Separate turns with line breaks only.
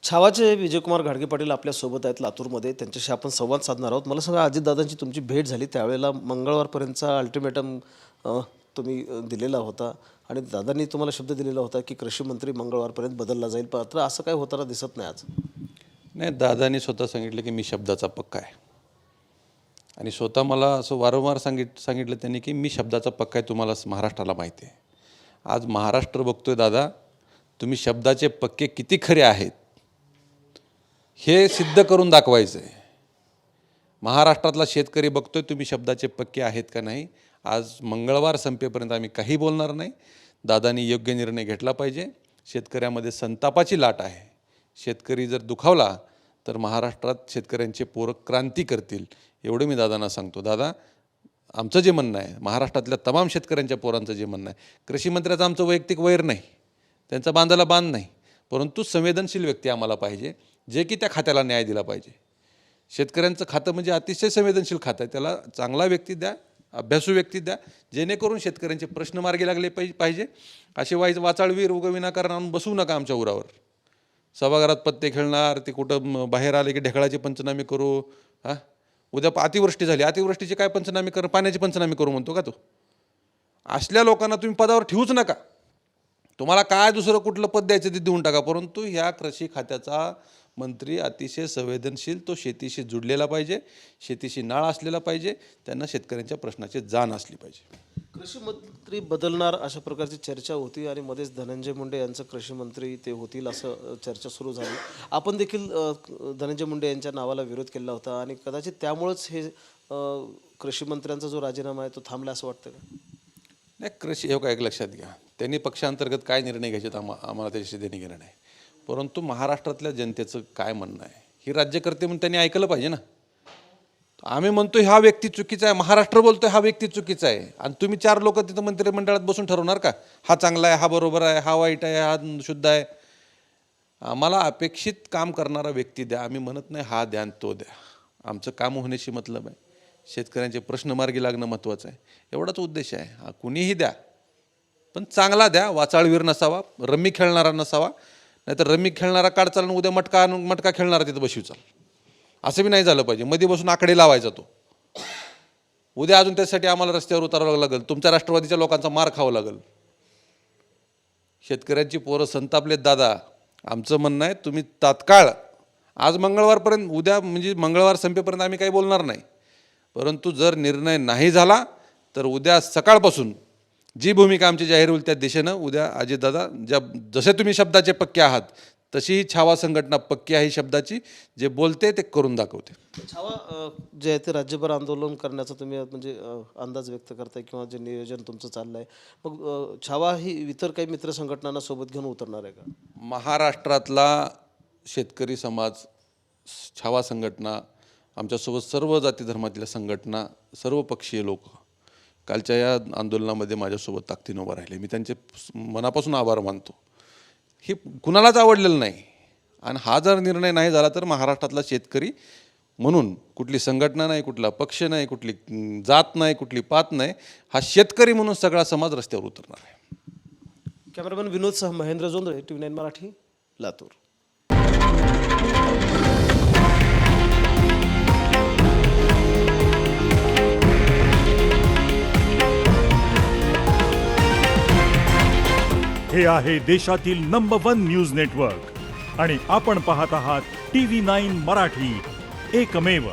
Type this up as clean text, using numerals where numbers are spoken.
छावाचे विजयकुमार घाडगे पाटील आपल्यासोबत आहेत लातूरमध्ये. त्यांच्याशी आपण संवाद साधणार आहोत. मला सांगा, अजितदादांची तुमची भेट झाली त्यावेळेला मंगळवारपर्यंतचा अल्टिमेटम तुम्ही दिलेला होता आणि दादांनी तुम्हाला शब्द दिलेला होता की कृषी मंत्री मंगळवारपर्यंत बदलला जाईल, मात्र असं काय होताना दिसत नाही आज.
नाही, दादांनी स्वतः सांगितलं की मी शब्दाचा पक्का आहे आणि स्वतः मला असं वारंवार सांगितलं त्यांनी की मी शब्दाचा पक्का आहे, तुम्हाला महाराष्ट्राला माहिती आहे. आज महाराष्ट्र बघतोय दादा, तुम्ही शब्दाचे पक्के किती खरे आहेत हे सिद्ध करून दाखवायचं आहे. महाराष्ट्रातला शेतकरी बघतोय तुम्ही शब्दाचे पक्के आहेत का नाही. आज मंगळवार संपेपर्यंत आम्ही काही बोलणार नाही. दादांनी योग्य निर्णय घेतला पाहिजे. शेतकऱ्यामध्ये संतापाची लाट आहे. शेतकरी जर दुखावला तर महाराष्ट्रात शेतकऱ्यांचे पोरं क्रांती करतील, एवढं मी दादांना सांगतो. दादा, आमचं जे म्हणणं आहे, महाराष्ट्रातल्या तमाम शेतकऱ्यांच्या पोरांचं जे म्हणणं आहे, कृषी मंत्र्याचं आमचं वैयक्तिक वैर नाही, त्यांचा बांधाला बांध नाही, परंतु संवेदनशील व्यक्ती आम्हाला पाहिजे, जे की त्या खात्याला न्याय दिला पाहिजे. शेतकऱ्यांचं खातं म्हणजे अतिशय संवेदनशील खातं आहे. त्याला चांगला व्यक्ती द्या, अभ्यासू व्यक्ती द्या, जेणेकरून शेतकऱ्यांचे प्रश्न मार्गी लागले पाहिजे. असे वाचाळवीर विनाकारण आणून बसवू नका आमच्या उरावर. सभागृहात पत्ते खेळणार, ते कुठं बाहेर आले की ढेकळाचे पंचनामे करू. उद्या अतिवृष्टी झाली, अतिवृष्टीचे काय पंचनामे कर, पाण्याचे पंचनामे करू म्हणतो का तो. असल्या लोकांना तुम्ही पदावर ठेवूच नका. तुम्हाला काय दुसरं कुठलं पद द्यायचं ते देऊन टाका, परंतु ह्या कृषी खात्याचा मंत्री अतिशय संवेदनशील, तो शेतीशी जुडलेला पाहिजे, शेतीशी नाळ असलेला पाहिजे, त्यांना शेतकऱ्यांच्या प्रश्नाची जाण असली पाहिजे.
कृषी मंत्री बदलणार अशा प्रकारची चर्चा होती आणि मध्येच धनंजय मुंडे यांचं कृषी मंत्री ते होतील असं चर्चा सुरू झाली. आपण देखील धनंजय मुंडे यांच्या नावाला विरोध केला होता आणि कदाचित त्यामुळंच हे कृषी मंत्र्यांचा जो राजीनामा आहे तो थांबला असं वाटतं का?
नाही, कृषी हे काय एक लक्षात घ्या, त्यांनी पक्षांतर्गत काय निर्णय घ्यायचे आम्हाला त्याच्याशी देणे घेणं नाही, परंतु महाराष्ट्रातल्या जनतेचं काय म्हणणं आहे ही राज्यकर्ते म्हणून त्यांनी ऐकलं पाहिजे ना. आम्ही म्हणतो हा व्यक्ती चुकीचा आहे, महाराष्ट्र बोलतोय हा व्यक्ती चुकीचा आहे, आणि तुम्ही 4 लोक तिथं मंत्रिमंडळात बसून ठरवणार का हा चांगला आहे, हा बरोबर आहे, हा वाईट आहे, हा शुद्ध आहे. आम्हाला अपेक्षित काम करणारा व्यक्ती द्या. आम्ही म्हणत नाही हा द्या तो द्या. आमचं काम होण्याशी मतलब आहे, शेतकऱ्यांचे प्रश्न मार्गी लागणं महत्त्वाचं आहे, एवढाच उद्देश आहे. हा कुणीही द्या, पण चांगला द्या, वाचाळवीर नसावा, रम्मी खेळणारा नसावा. नाहीतर रम्मी खेळणारा काढ चाल, उद्या मटका खेळणारा तिथं बसवी चाल, असं बी नाही झालं पाहिजे. मध्ये बसून आकडे लावायचा तो. उद्या अजून त्यासाठी आम्हाला रस्त्यावर उतरावं लागेल, तुमच्या राष्ट्रवादीच्या लोकांचा मार खावं लागेल. शेतकऱ्यांची पोरं संतापलेत दादा. आमचं म्हणणं आहे तुम्ही तात्काळ आज मंगळवारपर्यंत, उद्या म्हणजे मंगळवार संपेपर्यंत आम्ही काही बोलणार नाही, परंतु जर निर्णय नाही झाला तर उद्या सकाळपासून जी भूमिका आमची जाहीर होईल त्या दिशेनं उद्या अजितदादा जसे तुम्ही शब्दाचे पक्के आहात तशी ही छावा संघटना पक्की आहे शब्दाची, जे बोलते ते करून दाखवते.
छावा जे आहे ते राज्यभर आंदोलन करण्याचा तुम्ही म्हणजे अंदाज व्यक्त करताय किंवा जे नियोजन तुमचं चाललं आहे, मग छावा ही इतर काही मित्र संघटनांना सोबत घेऊन उतरणार आहे का?
महाराष्ट्रातला शेतकरी समाज, छावा संघटना, आमच्यासोबत सर्व जाती धर्मातल्या संघटना, सर्व पक्षीय लोक कालच्या या आंदोलनामध्ये माझ्यासोबत ताकदीनं उभं राहिले. मी त्यांचे मनापासून आभार मानतो. हे कुणालाच आवडलेलं नाही, आणि हा जर निर्णय नाही झाला तर महाराष्ट्रातला शेतकरी म्हणून कुठली संघटना नाही, कुठला पक्ष नाही, कुठली जात नाही, कुठली पात नाही, हा शेतकरी म्हणून सगळा समाज रस्त्यावर उतरणार आहे.
कॅमेरामॅन विनोदसह महेंद्र जोंधळे, TV9 मराठी, लातूर.
हे आहे देशातील नंबर 1 न्यूज नेटवर्क आणि आपण पाहत आहात TV9 मराठी, एकमेव.